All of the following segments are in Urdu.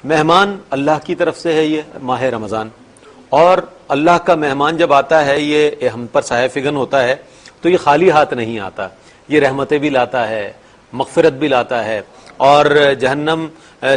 مہمان اللہ کی طرف سے ہے یہ ماہ رمضان، اور اللہ کا مہمان جب آتا ہے یہ ہم پر سایہ فگن ہوتا ہے تو یہ خالی ہاتھ نہیں آتا، یہ رحمتیں بھی لاتا ہے، مغفرت بھی لاتا ہے، اور جہنم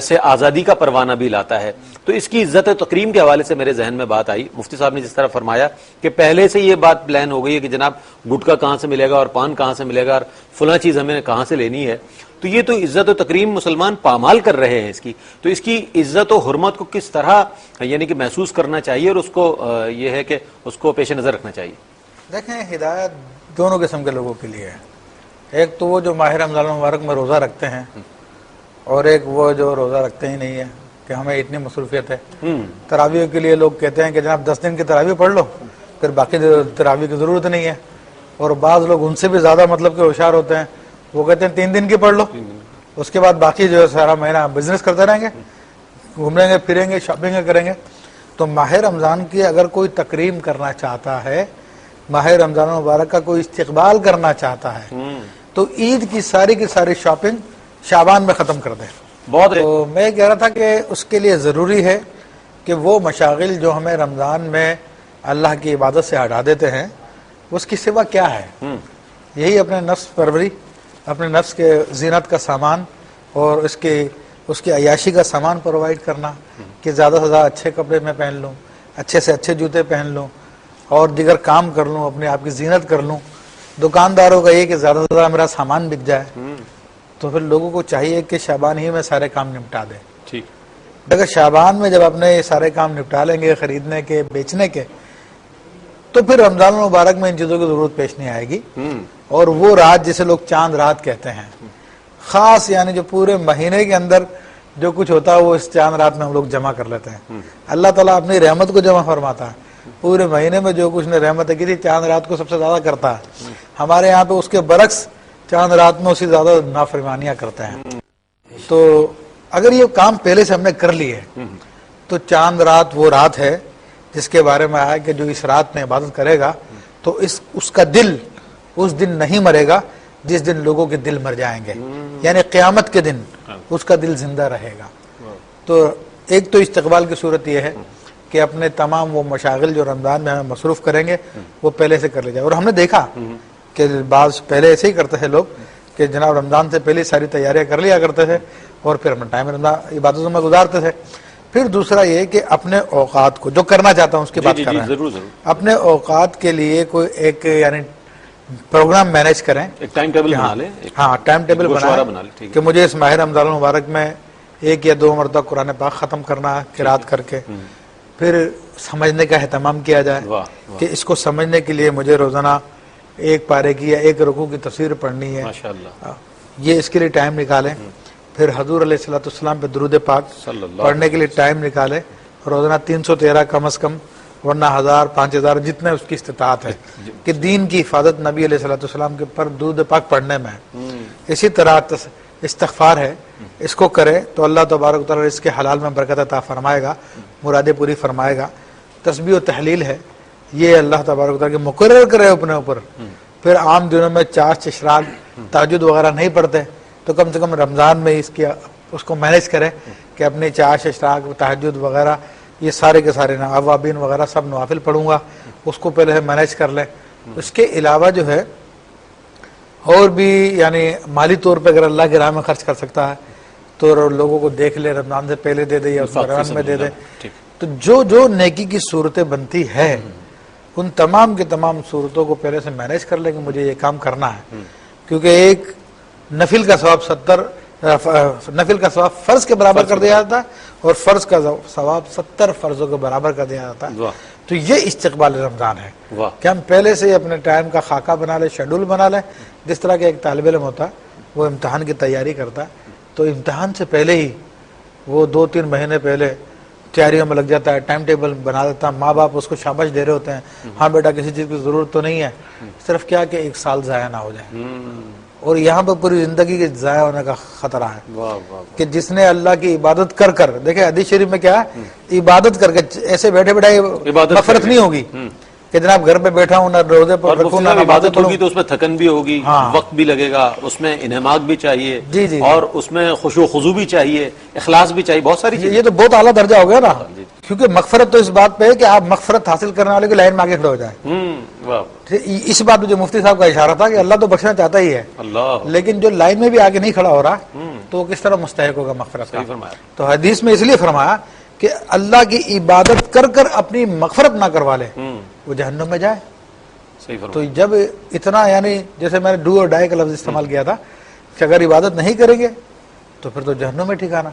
سے آزادی کا پروانہ بھی لاتا ہے۔ تو اس کی عزت و تکریم کے حوالے سے میرے ذہن میں بات آئی، مفتی صاحب نے جس طرح فرمایا کہ پہلے سے یہ بات پلان ہو گئی ہے کہ جناب گٹکا کہاں سے ملے گا اور پان کہاں سے ملے گا اور فلاں چیز ہمیں کہاں سے لینی ہے، تو یہ تو عزت و تکریم مسلمان پامال کر رہے ہیں اس کی، تو اس کی عزت و حرمت کو کس طرح یعنی کہ محسوس کرنا چاہیے، اور اس کو یہ ہے کہ اس کو پیش نظر رکھنا چاہیے۔ دیکھیں، ہدایت دونوں قسم کے لوگوں کے لیے ہے، ایک تو وہ جو ماہ رمضان المبارک میں روزہ رکھتے ہیں، اور ایک وہ جو روزہ رکھتے ہی نہیں ہے کہ ہمیں اتنی مصروفیت ہے۔ تراویح کے لیے لوگ کہتے ہیں کہ جناب 10 دن کی تراویح پڑھ لو، پھر باقی تراویح کی ضرورت نہیں ہے، اور بعض لوگ ان سے بھی زیادہ مطلب کہ ہوشیار ہوتے ہیں، وہ کہتے ہیں 3 دن کی پڑھ لو، اس کے بعد باقی جو ہے سارا مہینہ بزنس کرتے رہیں گے، گھومیں گے پھریں گے شاپنگ کریں گے۔ تو ماہ رمضان کی اگر کوئی تکریم کرنا چاہتا ہے، ماہ رمضان مبارک کا کوئی استقبال کرنا چاہتا ہے، تو عید کی ساری شاپنگ شعبان میں ختم کر دیں۔ بہت تو میں کہہ رہا تھا کہ اس کے لیے ضروری ہے کہ وہ مشاغل جو ہمیں رمضان میں اللہ کی عبادت سے ہٹا دیتے ہیں، اس کی سوا کیا ہے؟ یہی اپنے نفس پروری، اپنے نفس کے زینت کا سامان اور اس کی عیاشی کا سامان پرووائڈ کرنا، کہ زیادہ سے زیادہ اچھے کپڑے میں پہن لوں، اچھے سے اچھے جوتے پہن لوں، اور دیگر کام کر لوں، اپنے آپ کی زینت کر لوں۔ دکانداروں کا یہ کہ زیادہ سے زیادہ میرا سامان بک جائے، تو پھر لوگوں کو چاہیے کہ شعبان ہی میں سارے کام نپٹا دیں۔ ٹھیک، اگر شعبان میں جب اپنے یہ سارے کام نپٹا لیں گے خریدنے کے بیچنے کے، تو پھر رمضان المبارک میں ان چیزوں کی ضرورت پیش نہیں آئے گی۔ اور وہ رات جسے لوگ چاند رات کہتے ہیں، خاص یعنی جو پورے مہینے کے اندر جو کچھ ہوتا ہے وہ اس چاند رات میں ہم لوگ جمع کر لیتے ہیں۔ اللہ تعالیٰ اپنی رحمت کو جمع فرماتا ہے، پورے مہینے میں جو کچھ نے رحمت کی تھی چاند رات کو سب سے زیادہ کرتا ہے۔ ہمارے یہاں پہ اس کے برعکس چاند رات میں اسی زیادہ نافرمانیاں کرتے ہیں۔ تو اگر یہ کام پہلے سے ہم نے کر لی ہے تو چاند رات وہ رات ہے جس کے بارے میں آیا کہ جو اس رات میں عبادت کرے گا تو اس کا دل اس دن نہیں مرے گا جس دن لوگوں کے دل مر جائیں گے، یعنی قیامت کے دن اس کا دل زندہ رہے گا۔ تو ایک تو استقبال کی صورت یہ ہے کہ اپنے تمام وہ مشاغل جو رمضان میں ہمیں مصروف کریں گے وہ پہلے سے کر لے جائے۔ اور ہم نے دیکھا کہ بعض پہلے ایسے ہی کرتے تھے لوگ کہ جناب رمضان سے پہلے ساری تیاریاں کر لیا کرتے تھے اور پھر ہم ٹائم رمضان عبادتوں میں گزارتے تھے۔ پھر دوسرا یہ کہ اپنے اوقات کو جو کرنا چاہتا ہوں اس کی بات کر رہے ہیں، اپنے اوقات کے لیے کوئی ایک یعنی پروگرام مینیج کریں، ایک ٹائم ٹیبل بنا لیں۔ ہاں، ٹائم ٹیبل بنائیں کہ مجھے اس ماہ رمضان المبارک میں 1 یا 2 مرتبہ قرآن پاک ختم کرنا ہے قرات کر کے۔ پھر سمجھنے کا اہتمام کیا جائے کہ اس کو سمجھنے کے لیے مجھے روزانہ 1 پارے کی یا 1 رکوع کی تفسیر پڑھنی ہے، یہ اس کے لیے ٹائم نکالیں۔ پھر حضور علیہ الصلوۃ والسلام پہ درود پاک پڑھنے کے لیے ٹائم نکالیں، روزانہ 313 کم از کم، ورنہ 1000 5000 جتنے اس کی استطاعت ہے، کہ دین کی حفاظت نبی علیہ الصلوۃ والسلام کے پر درود پاک پڑھنے میں ہے۔ اسی طرح استغفار ہے، اس کو کرے تو اللہ تبارک و تعالیٰ اس کے حلال میں برکت عطا فرمائے گا، مرادیں پوری فرمائے گا۔ تسبیح و تحلیل ہے، یہ اللہ تبارک و تعالیٰ کے مقرر کرے اپنے اوپر۔ پھر عام دنوں میں چاشت اشراق تہجد وغیرہ نہیں پڑھتے تو کم سے کم رمضان میں اس کو مینیج کرے کہ اپنی چاشت اشراق تہجد وغیرہ یہ سارے کے سارے اوابین وغیرہ سب نوافل پڑھوں گا، اس کو پہلے مینیج کر لیں۔ اس کے علاوہ جو ہے اور بھی یعنی مالی طور پہ اگر اللہ کی راہ میں خرچ کر سکتا ہے تو لوگوں کو دیکھ لے، رمضان سے پہلے دے دے یا اس رمضان میں دے دے۔ تو جو نیکی کی صورتیں بنتی ہے ان تمام کے تمام صورتوں کو پہلے سے مینیج کر لیں کہ مجھے یہ کام کرنا ہے، کیونکہ ایک نفل کا ثواب فرض کے برابر کر دیا جاتا ہے اور فرض کا ثواب 70 فرضوں کے برابر کر دیا جاتا ہے۔ تو یہ استقبال رمضان ہے کہ ہم پہلے سے اپنے ٹائم کا خاکہ بنا لیں، شیڈول بنا لیں، جس طرح کہ ایک طالب علم ہوتا ہے وہ امتحان کی تیاری کرتا ہے تو امتحان سے پہلے ہی وہ 2-3 مہینے پہلے تیاریوں میں لگ جاتا ہے، ٹائم ٹیبل بنا دیتا ہے۔ ماں باپ اس کو شاباش دے رہے ہوتے ہیں، ہاں بیٹا کسی چیز کی ضرورت تو نہیں ہے، صرف کیا کہ 1 سال ضائع نہ ہو جائے، اور یہاں پہ پوری زندگی کے ضائع ہونے کا خطرہ ہے کہ جس نے اللہ کی عبادت کر دیکھیں حدیث شریف میں کیا ہے، عبادت کر کے ایسے بیٹھے بیٹھے مغفرت نہیں ہوگی، کہ جناب گھر پہ بیٹھا ہوں، نہ روزے پر اور رکھوں نہ عبادت ہوگی تو اس میں تھکن بھی ہوگی، وقت بھی لگے گا، اس میں انہماک بھی چاہیے، جی اور اس میں خشوع و خضوع بھی چاہیے، اخلاص بھی چاہیے، بہت ساری چیزیں. یہ تو بہت اعلیٰ درجہ ہو گیا نا، کیونکہ مغفرت تو اس بات پہ ہے کہ آپ مغفرت حاصل کرنے والے کی لائن میں آگے کھڑے ہو جائیں. اس بات پہ جو مفتی صاحب کا اشارہ تھا کہ اللہ تو بخشنا چاہتا ہی ہے، لیکن جو لائن میں بھی آگے نہیں کھڑا ہو رہا تو وہ کس طرح مستحق ہوگا مغفرت کا. تو حدیث میں اس لیے فرمایا کہ اللہ کی عبادت کر کر اپنی مغفرت نہ کروا لے وہ جہنم میں جائے. تو جب اتنا، یعنی جیسے میں نے ڈو اور ڈائی کا لفظ استعمال کیا تھا کہ اگر عبادت نہیں کریں گے تو پھر تو جہنم میں ٹھکانا.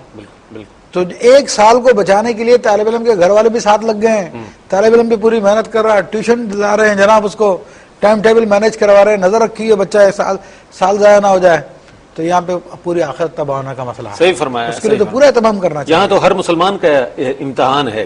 تو ایک سال کو بچانے کے لیے طالب علم کے گھر والے بھی ساتھ لگ گئے ہیں، طالب علم بھی پوری محنت کر رہا ہے، ٹیوشن دلا رہے ہیں جناب، اس کو ٹائم ٹیبل مینیج کروا رہے ہیں، نظر رکھی ہے بچہ سال ضائع نہ ہو جائے. تو یہاں پہ پوری آخرت تباہ ہونے کا مسئلہ ہے. صحیح فرمایا. اس کے لیے تو پورا اہتمام کرنا چاہیے. یہاں تو ہر مسلمان کا امتحان ہے.